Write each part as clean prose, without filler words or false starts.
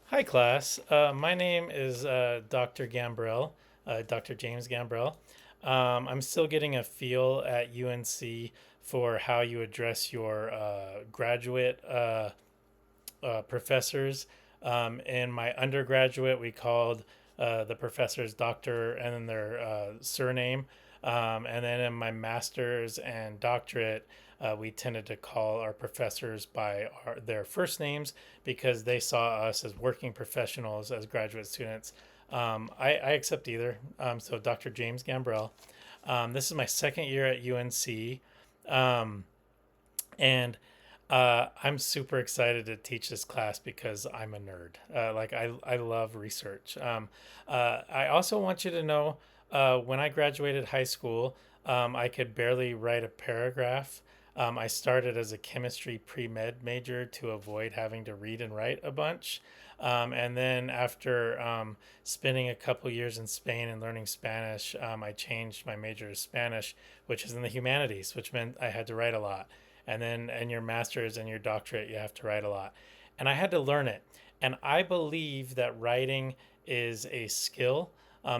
Hi, class. My name is Dr. Gambrell, Dr. James Gambrell. I'm still getting a feel at UNC for how you address your graduate professors. In my undergraduate, we called the professors doctor and then their surname. And then in my master's and doctorate, we tended to call our professors by their first names because they saw us as working professionals, as graduate students. I accept either. So, Dr. James Gambrell. This is my second year at UNC. Um, and I'm super excited to teach this class because I'm a nerd. I love research. I also want you to know when I graduated high school, I could barely write a paragraph. I started as a chemistry pre med major to avoid having to read and write a bunch. And then after spending a couple years in Spain and learning Spanish, I changed my major to Spanish, which is in the humanities, which meant I had to write a lot. And then in your master's and your doctorate, you have to write a lot. And I had to learn it. And I believe that writing is a skill.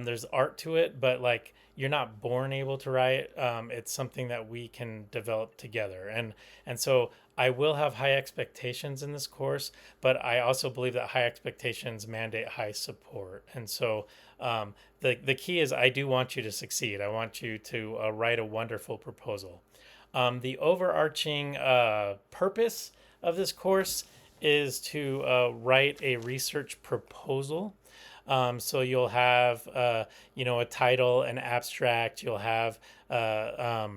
There's art to it, but like you're not born able to write. It's something that we can develop together. And so I will have high expectations in this course, but I also believe that high expectations mandate high support. And so the key is I do want you to succeed. I want you to write a wonderful proposal. The overarching purpose of this course is to write a research proposal. So you'll have, a title, an abstract. You'll have uh,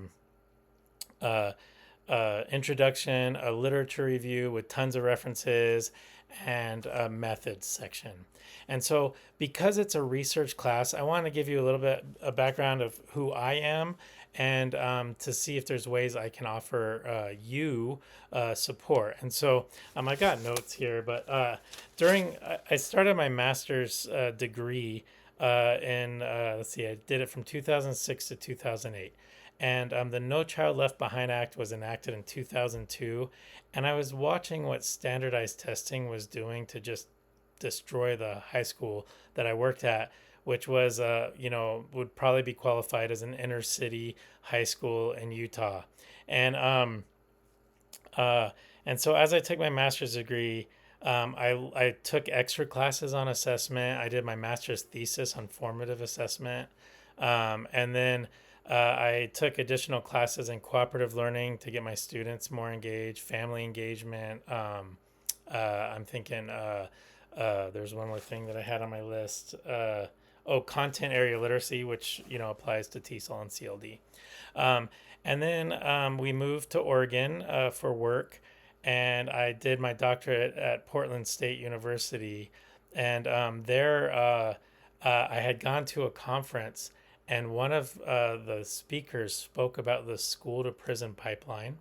introduction, a literature review with tons of references, and a methods section. And so, because it's a research class, I want to give you a little bit a background of who I am and to see if there's ways I can offer you support. And so, I got notes here, but I started my master's degree let's see, I did it from 2006 to 2008. And the No Child Left Behind Act was enacted in 2002. And I was watching what standardized testing was doing to just destroy the high school that I worked at, which was, would probably be qualified as an inner city high school in Utah. And, um, uh, and so as I took my master's degree, I took extra classes on assessment. I did my master's thesis on formative assessment. And then I took additional classes in cooperative learning to get my students more engaged, family engagement. I'm thinking there's one more thing that I had on my list. Content area literacy, which applies to TESOL and CLD. Um, and then we moved to Oregon for work, and I did my doctorate at Portland State University. And there, I had gone to a conference, and one of the speakers spoke about the school to prison pipeline.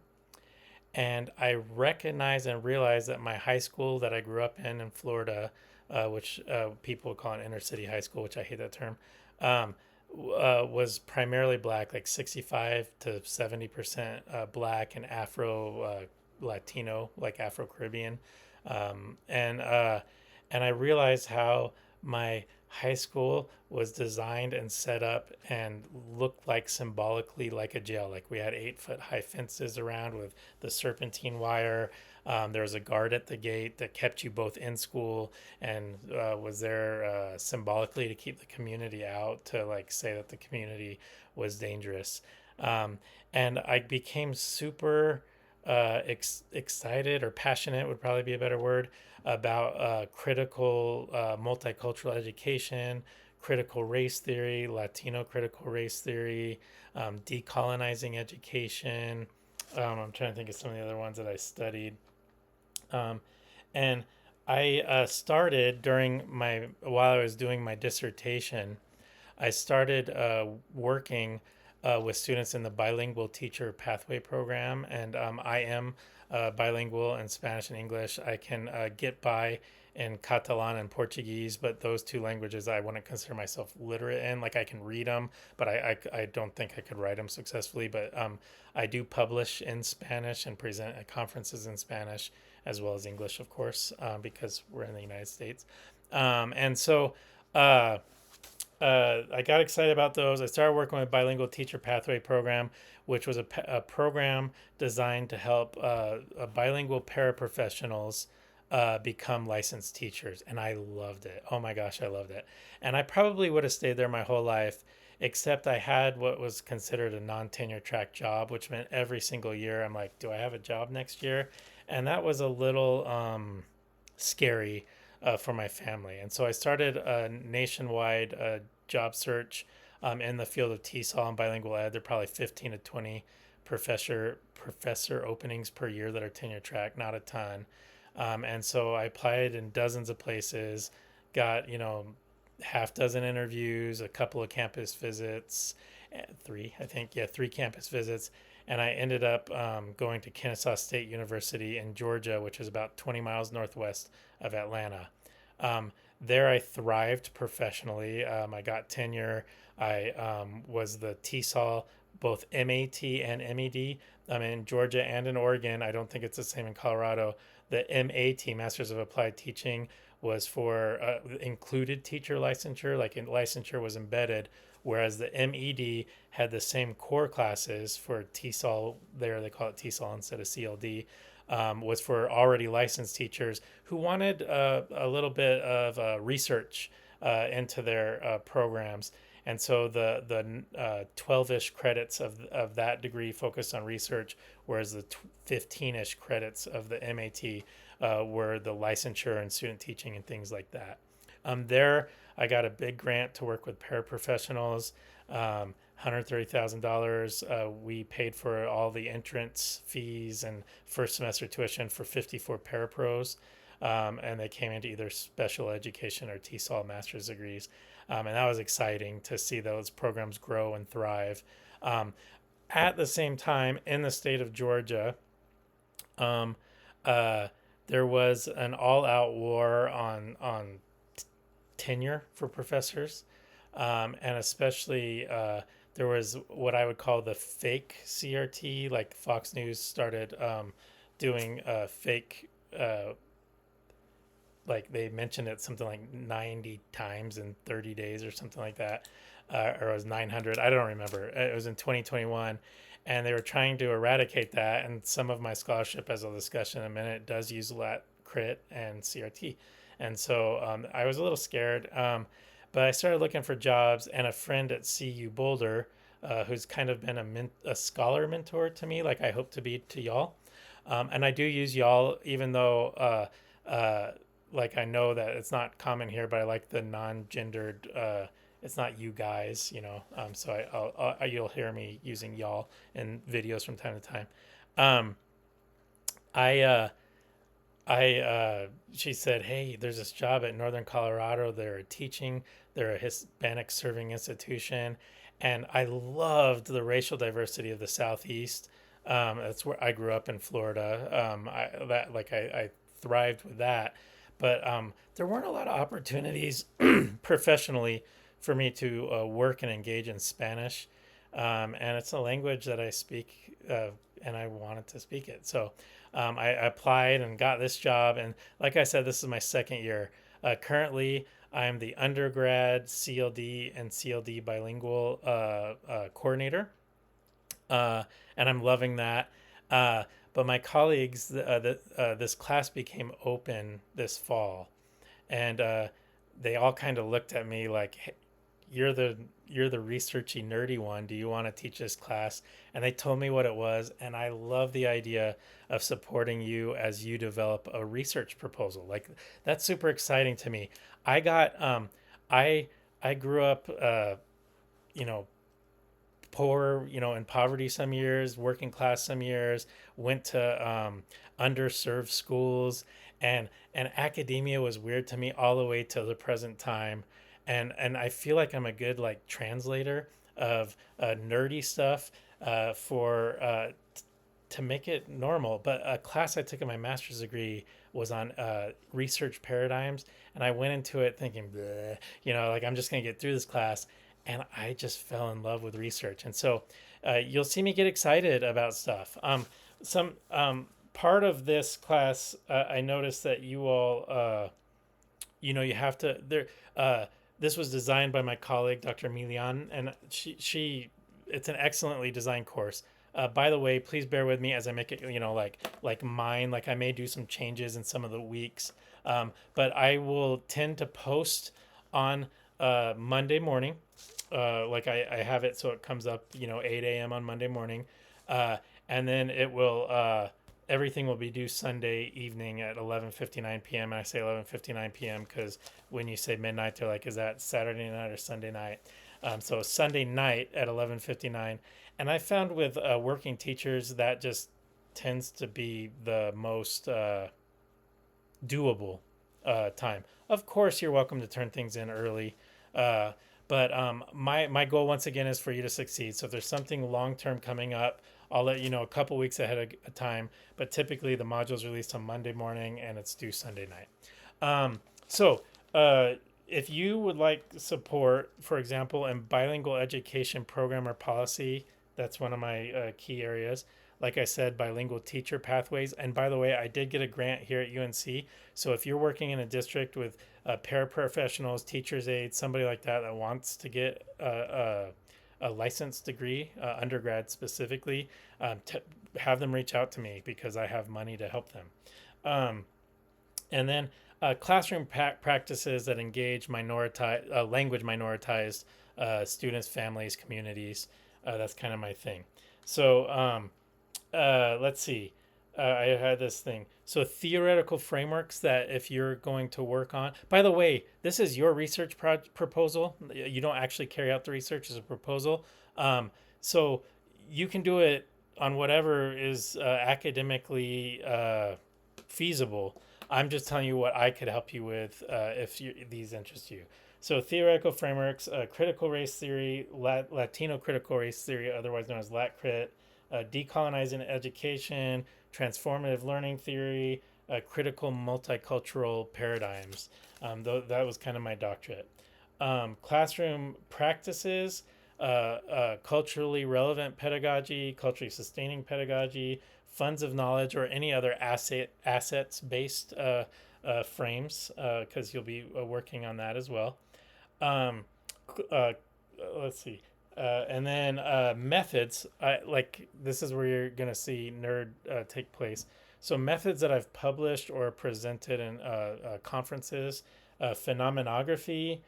And I recognized and realized that my high school that I grew up in Florida, which people would call an inner city high school, which I hate that term, um, was primarily black, like 65 to 70% black and Afro Latino, like Afro Caribbean. Um, and uh, and I realized how my high school was designed and set up and looked like symbolically like a jail. Like we had 8 foot high fences around with the serpentine wire. There was a guard at the gate that kept you both in school and was there symbolically to keep the community out, to like say that the community was dangerous. Um, and I became super excited, or passionate would probably be a better word, about critical multicultural education, critical race theory, Latino critical race theory, decolonizing education. I'm trying to think of some of the other ones that I studied. Um, and I started while I was doing my dissertation, I started working with students in the bilingual teacher pathway program, and I am bilingual in Spanish and English. I can get by in Catalan and Portuguese, but those two languages I wouldn't consider myself literate in. Like I can read them, but I don't think I could write them successfully. But I do publish in Spanish and present at conferences in Spanish, as well as English, of course, because we're in the United States. And so uh, I got excited about those. I started working with Bilingual Teacher Pathway Program, which was a program designed to help bilingual paraprofessionals become licensed teachers. And I loved it. Oh my gosh, I loved it. And I probably would have stayed there my whole life, except I had what was considered a non tenure track job, which meant every single year I'm like, do I have a job next year? And that was a little scary for my family. And so I started a nationwide job search in the field of TESOL and bilingual ed. There are probably 15 to 20 professor openings per year that are tenure track, not a ton. And so I applied in dozens of places, got, half dozen interviews, a couple of campus visits, three, I think, yeah, three campus visits. And I ended up going to Kennesaw State University in Georgia, which is about 20 miles northwest of Atlanta. There I thrived professionally. I got tenure. I was the TESOL, both MAT and MED. In Georgia and in Oregon. I don't think it's the same in Colorado. The MAT, Masters of Applied Teaching, was for included teacher licensure, like licensure was embedded, whereas the MED had the same core classes for TESOL. There they call it TESOL instead of CLD. Was for already licensed teachers who wanted a little bit of research into their programs. And so the 12-ish credits of that degree focused on research, whereas the 15-ish credits of the MAT were the licensure and student teaching and things like that. There, I got a big grant to work with paraprofessionals. $130,000. We paid for all the entrance fees and first semester tuition for 54 parapros. And they came into either special education or TESOL master's degrees. And that was exciting to see those programs grow and thrive. At the same time, in the state of Georgia, um, there was an all-out war on tenure for professors, and especially there was what I would call the fake CRT. Like Fox News started doing fake, like they mentioned it something like 90 times in 30 days or something like that, or it was 900. I don't remember. It was in 2021. And they were trying to eradicate that. And some of my scholarship, as a discussion in a minute, does use lat crit and CRT. And so I was a little scared. But I started looking for jobs, and a friend at CU Boulder, who's kind of been a scholar mentor to me, like I hope to be to y'all. And I do use y'all, even though, like, I know that it's not common here, but I like the non-gendered. It's not you guys, So you'll hear me using y'all in videos from time to time. Um, I she said, "Hey, there's this job at Northern Colorado. They're a Hispanic serving institution." And I loved the racial diversity of the Southeast. That's where I grew up in Florida. I thrived with that, but there weren't a lot of opportunities professionally for me to work and engage in Spanish. And it's a language that I speak, and I wanted to speak it. So I applied and got this job. And like I said, this is my second year. Currently, I'm the undergrad CLD and CLD bilingual coordinator, and I'm loving that. But my colleagues, this class became open this fall, and they all kind of looked at me like, hey, you're the researchy nerdy one. Do you want to teach this class? And they told me what it was, and I love the idea of supporting you as you develop a research proposal. Like, that's super exciting to me. I got I grew up you know poor, in poverty some years, working class some years, went to underserved schools, and academia was weird to me all the way till the present time. And I feel like I'm a good like translator of nerdy stuff for to make it normal. But a class I took in my master's degree was on research paradigms, and I went into it thinking, bleh, like I'm just gonna get through this class, and I just fell in love with research. And so you'll see me get excited about stuff. Some part of this class, I noticed that you all, you have to there. This was designed by my colleague, Dr. Milian, and it's an excellently designed course. By the way, please bear with me as I make it, like mine. Like I may do some changes in some of the weeks, but I will tend to post on Monday morning. Like I have it so it comes up, 8 a.m. on Monday morning, and then it will. Everything will be due Sunday evening at 11:59 p.m. And I say 11:59 p.m. because when you say midnight, they're like, "Is that Saturday night or Sunday night?" So Sunday night at 11:59, and I found with working teachers that just tends to be the most doable time. Of course, you're welcome to turn things in early, uh, but my goal once again is for you to succeed. So if there's something long term coming up, I'll let you know a couple weeks ahead of time. But typically the module is released on Monday morning and it's due Sunday night. So if you would like support, for example, in bilingual education program or policy, that's one of my key areas. Like I said, bilingual teacher pathways. And by the way, I did get a grant here at UNC. So if you're working in a district with paraprofessionals, teachers aides, somebody like that that wants to get a licensed degree, undergrad specifically, have them reach out to me because I have money to help them. And then classroom practices that engage language minoritized students, families, communities. That's kind of my thing. So let's see. I had this thing. So theoretical frameworks that if you're going to work on. By the way, this is your research proposal. You don't actually carry out the research as a proposal. So you can do it on whatever is academically feasible. I'm just telling you what I could help you with if these interest you. So theoretical frameworks, critical race theory, Latino critical race theory, otherwise known as LatCrit, decolonizing education, transformative learning theory, critical multicultural paradigms. That was kind of my doctorate. Classroom practices, culturally relevant pedagogy, culturally sustaining pedagogy, funds of knowledge, or any other assets-based frames, because you'll be working on that as well. Let's see. And then methods, this is where you're going to see nerd take place. So methods that I've published or presented in conferences, phenomenography,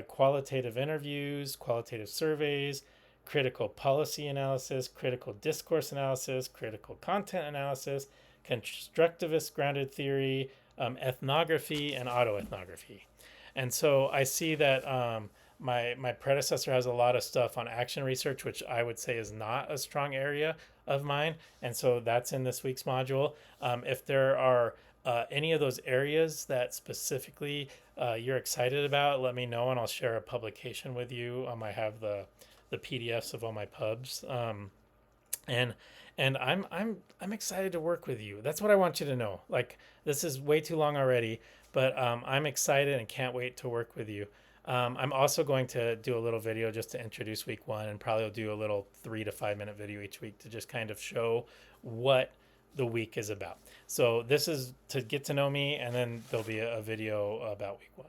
qualitative interviews, qualitative surveys, critical policy analysis, critical discourse analysis, critical content analysis, constructivist grounded theory, ethnography, and autoethnography. And so I see that my predecessor has a lot of stuff on action research, which I would say is not a strong area of mine. And so that's in this week's module. If there are any of those areas that specifically you're excited about, let me know and I'll share a publication with you. I have the PDFs of all my pubs. And I'm excited to work with you. That's what I want you to know. Like, this is way too long already, but I'm excited and can't wait to work with you. I'm also going to do a little video just to introduce week one, and probably will do a little 3 to 5 minute video each week to just kind of show what the week is about. So this is to get to know me, and then there'll be a video about week one.